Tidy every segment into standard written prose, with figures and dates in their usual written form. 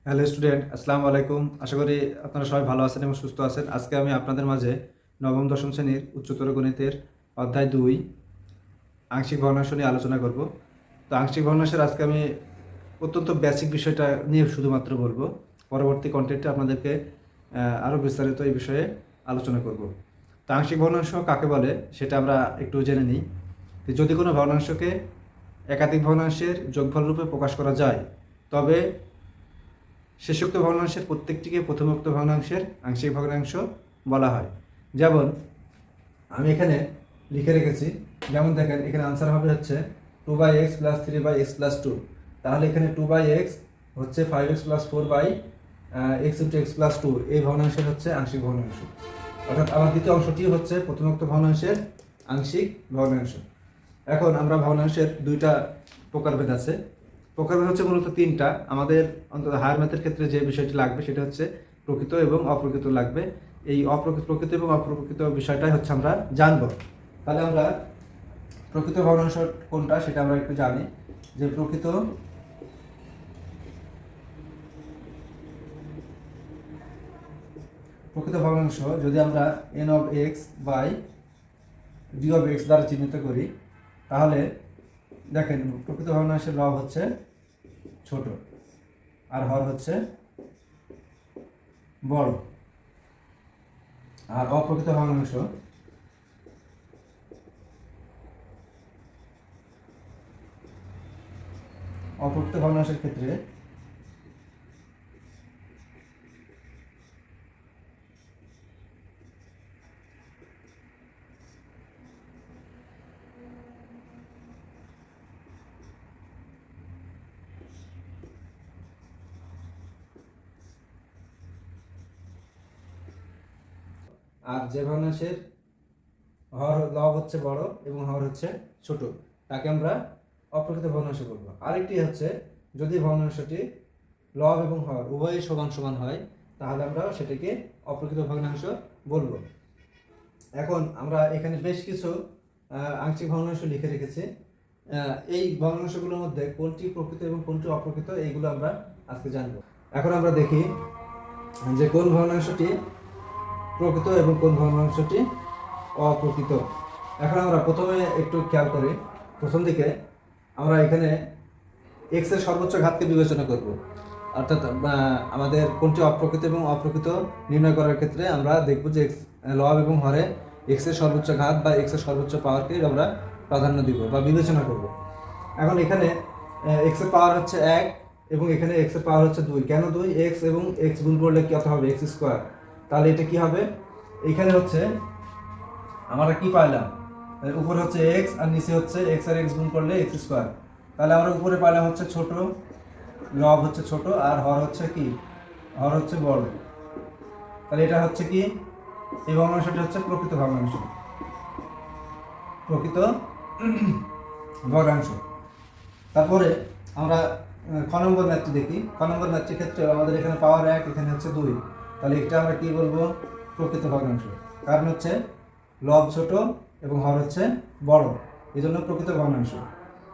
Hello student, আসসালামু আলাইকুম। আশা করি আপনারা সবাই ভালো আছেন এবং সুস্থ আছেন। আজকে আমি আপনাদের মাঝে নবম দশম শ্রেণীর উচ্চতর গণিতের অধ্যায় 2 আংশিক ভগ্নাংশ নিয়ে আলোচনা করব। তো আংশিক ভগ্নাংশের আজকে আমি অত্যন্ত বেসিক বিষয়টা নিয়ে শুধুমাত্র বলবো। পরবর্তী কন্টেন্টে আপনাদেরকে আরও বিস্তারিত এই বিষয়ে আলোচনা করব। তো আংশিক ভগ্নাংশ কাকে বলে সেটা আমরা একটু জেনে নিই। তো যদি কোনো ভগ্নাংশকে একাধিক ভগ্নাংশের যোগফল রূপে প্রকাশ করা যায়, তবে শেষোক্ত ভগ্নাংশের প্রত্যেকটিকে প্রথমোক্ত ভগ্নাংশের আংশিক ভগ্নাংশ বলা হয়। যেমন আমি এখানে লিখে রেখেছি, যেমন দেখেন এখানে আনসার হবে হচ্ছে 2/x + 3/x + 2। তাহলে এখানে 2/x হচ্ছে 5x + 4/x × x + 2, এই ভগ্নাংশের হচ্ছে আংশিক ভগ্নাংশ। অর্থাৎ আমার দ্বিতীয় অংশটি হচ্ছে প্রথমোক্ত ভগ্নাংশের আংশিক ভগ্নাংশ। এখন আমরা ভগ্নাংশের দুইটা প্রকারভেদ আছে। প্রকারভেদ হচ্ছে মূলত তিনটা। আমাদের অন্তত হায়ার ম্যাথের ক্ষেত্রে যে বিষয়টি লাগবে সেটা হচ্ছে প্রকৃত এবং অপ্রকৃত লাগবে। এই প্রকৃত এবং অপ্রকৃত বিষয়টাই হচ্ছে আমরা জানবো। তাহলে আমরা প্রকৃত ভগ্নাংশ কোনটা সেটা আমরা একটু জানি, যে প্রকৃত ভগ্নাংশ যদি আমরা n/d(x) দ্বারা চিহ্নিত করি, তাহলে দেখেন প্রকৃত ভগ্নাংশের লব হচ্ছে ছোট আর হর হচ্ছে বড়। আর অপ্রকৃত ভগ্নাংশের ক্ষেত্রে আর যে ভগ্নাংশের লব হচ্ছে বড় এবং হর হচ্ছে ছোট, তাকে আমরা অপ্রকৃত ভগ্নাংশ বলবো। আরেকটি হচ্ছে যদি ভগ্নাংশটি লব এবং হর উভয়ই সমান সমান হয়, তাহলে আমরা সেটাকে অপ্রকৃত ভগ্নাংশ বলবো। এখন আমরা এখানে বেশ কিছু আংশিক ভগ্নাংশ লিখে রেখেছি। এই ভগ্নাংশগুলোর মধ্যে কোনটি প্রকৃত এবং কোনটি অপ্রকৃত, এইগুলো আমরা আজকে জানবো। এখন আমরা দেখি যে কোন ভগ্নাংশটি প্রকৃত এবং কোন ভগ্নাংশটি অপ্রকৃত। এখন আমরা প্রথমে একটু খেয়াল করি, প্রথম দিকে আমরা এখানে x এর সর্বোচ্চ ঘাতকে বিবেচনা করব। অর্থাৎ আমাদের কোনটি অপ্রকৃত এবং অপ্রকৃত নির্ণয় করার ক্ষেত্রে আমরা দেখব যে লব এবং হরে x এর সর্বোচ্চ ঘাত বা x এর সর্বোচ্চ পাওয়ারকে আমরা প্রাধান্য দিব বা বিবেচনা করব। এখন এখানে x এর পাওয়ার হচ্ছে 1 এবং এখানে x এর পাওয়ার হচ্ছে 2। কেন 2? x এবং x গুণ করলে কত হবে? x²। তাহলে এটা কি হবে? এখানে হচ্ছে আমরা কি পাইলাম, উপরে হচ্ছে x আর নিচে হচ্ছে x আর x গুণ করলে x²। তাহলে আমরা উপরে পাইলাম হচ্ছে ছোট, লব হচ্ছে ছোট আর হর হচ্ছে কি? হর হচ্ছে বড়। তাহলে এটা হচ্ছে কি? এই ভগ্নাংশটি হচ্ছে প্রকৃত ভগ্নাংশ। তারপরে আমরা খ নম্বর ম্যাথটি দেখি। খ নম্বর ম্যাথটির ক্ষেত্রে আমাদের এখানে পাওয়ার 1, এখানে হচ্ছে 2। তাহলে এটা আমরা কি বলবো? প্রকৃত ভগ্নাংশ। কারণ হচ্ছে লব ছোট এবং হর হচ্ছে বড়, এই জন্য প্রকৃত ভগ্নাংশ।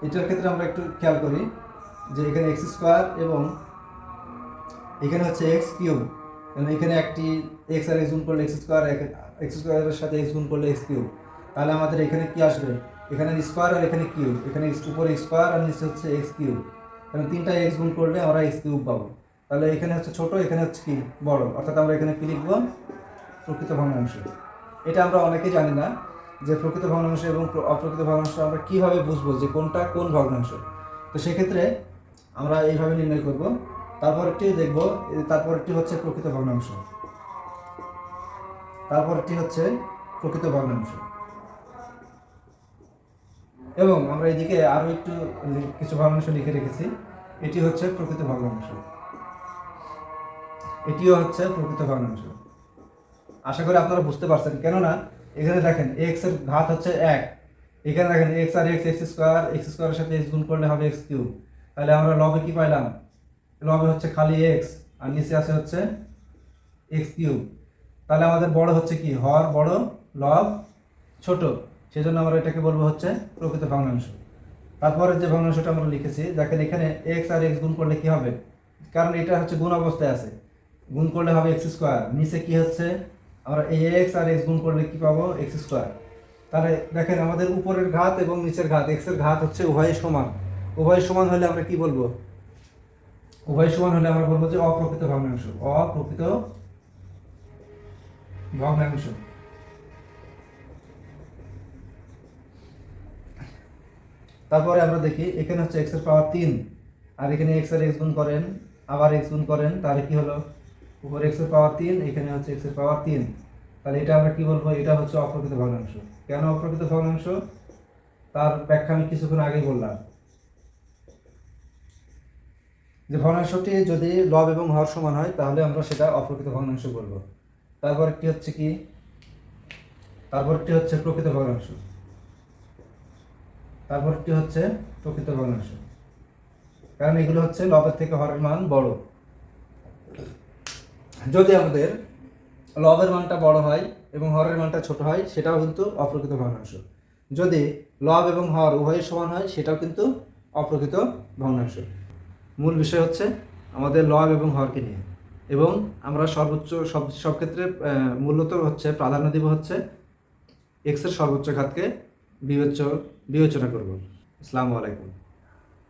এটার ক্ষেত্রে আমরা একটু খেয়াল করি যে এখানে x² এবং এখানে হচ্ছে x³। কারণ এখানে একটি x আর x গুণ করলে x², x² এর সাথে x গুণ করলে x³। তাহলে আমাদের এখানে কি আসবে? এখানে স্কোয়ার আর এখানে কিউব, এখানে উপরে স্কোয়ার আর নিচে হচ্ছে x³। কারণ তিনটা x গুণ করলে আমরা x³ পাবো। তাহলে এখানে হচ্ছে ছোট, এখানে হচ্ছে কি? বড়। অর্থাৎ আমরা এখানে কি লিখবো? প্রকৃত ভগ্নাংশ। এটা আমরা অনেকেই জানি না যে প্রকৃত ভগ্নাংশ এবং অপ্রকৃত ভগ্নাংশ আমরা কিভাবে বুঝবো যে কোনটা কোন ভগ্নাংশ। তো সেক্ষেত্রে আমরা এইভাবে নির্ণয় করব। তারপরটি দেখব, তারপরটি হচ্ছে প্রকৃত ভগ্নাংশ, এবং আমরা এদিকে আরো একটু কিছু ভগ্নাংশ লিখে রেখেছি। এটি হচ্ছে প্রকৃত ভগ্নাংশ, এটিও হচ্ছে প্রকৃত ভগ্নাংশ। আশা করি আপনারা বুঝতে পারছেন। কেননা এখানে দেখেন x এর ঘাত হচ্ছে 1, এখানে দেখেন x আর x, x² এর সাথে x গুণ করলে হবে x³। তাহলে আমরা লবে কি পাইলাম? লবে হচ্ছে খালি x আর নিচে আছে হচ্ছে x³। তাহলে আমাদের বড় হচ্ছে কি? হর বড়, লব ছোট, সেজন্য আমরা এটাকে বলবো হচ্ছে প্রকৃত ভগ্নাংশ। তারপরে যে ভগ্নাংশটা আমরা লিখেছি, দেখেন এখানে x আর x গুণ করলে কি হবে? কারণ এটা হচ্ছে গুণ অবস্থায় আছে, গুণ করলে হবে এক্স স্কোয়ার, নিচে কি হচ্ছে আমরা এই এক্স আর এক্স গুণ করলে কি পাবো এক্স স্কোয়ার। তাহলে দেখেন আমাদের উপরের ঘাত এবং নিচের ঘাত এক্সের ঘাত হচ্ছে উভয় সমান, উভয় সমান হলে আমরা কি বলবো, উভয় সমান হলে আমরা বলবো যে অপ্রকৃত ভগ্নাংশ, অপ্রকৃত ভগ্নাংশ। তারপরে আমরা দেখি এখানে হচ্ছে এক্স এর পাওয়ার 3 আর এখানে এক্স এর এক্স গুণ করেন, আবার এক্স গুণ করেন, তাহলে কি হলো উপরে এক্স এর পাওয়ার 3 এখানে হচ্ছে এক্স এর পাওয়ার 3, তাহলে এটা আমরা কি বলবো, এটা হচ্ছে অপ্রকৃত ভগ্নাংশ। কেন অপ্রকৃত ভগ্নাংশ তার ব্যাখ্যা আমি কিছুক্ষণ আগেই বললাম, যে ভগ্নাংশটি যদি লব এবং হর সমান হয় তাহলে আমরা সেটা অপ্রকৃত ভগ্নাংশ বলবো। তারপরটি হচ্ছে কি, তারপরটি হচ্ছে প্রকৃত ভগ্নাংশ, তারপরটি হচ্ছে প্রকৃত ভগ্নাংশ, কারণ এগুলো হচ্ছে লবের থেকে হরের মান বড়। যদি আমাদের লবের মানটা বড় হয় এবং হরের মানটা ছোট হয় সেটাও কিন্তু অপ্রকৃত ভগ্নাংশ। যদি লব এবং হর উভয়ের সমান হয় সেটাও কিন্তু অপ্রকৃত ভগ্নাংশ। মূল বিষয় হচ্ছে আমাদের লব এবং হরকে নিয়ে, এবং আমরা সর্বোচ্চ সব ক্ষেত্রে মূলত হচ্ছে প্রাধান্য দিব হচ্ছে এক্সের সর্বোচ্চ ঘাতকে বিবেচনা করব। আসসালামু আলাইকুম।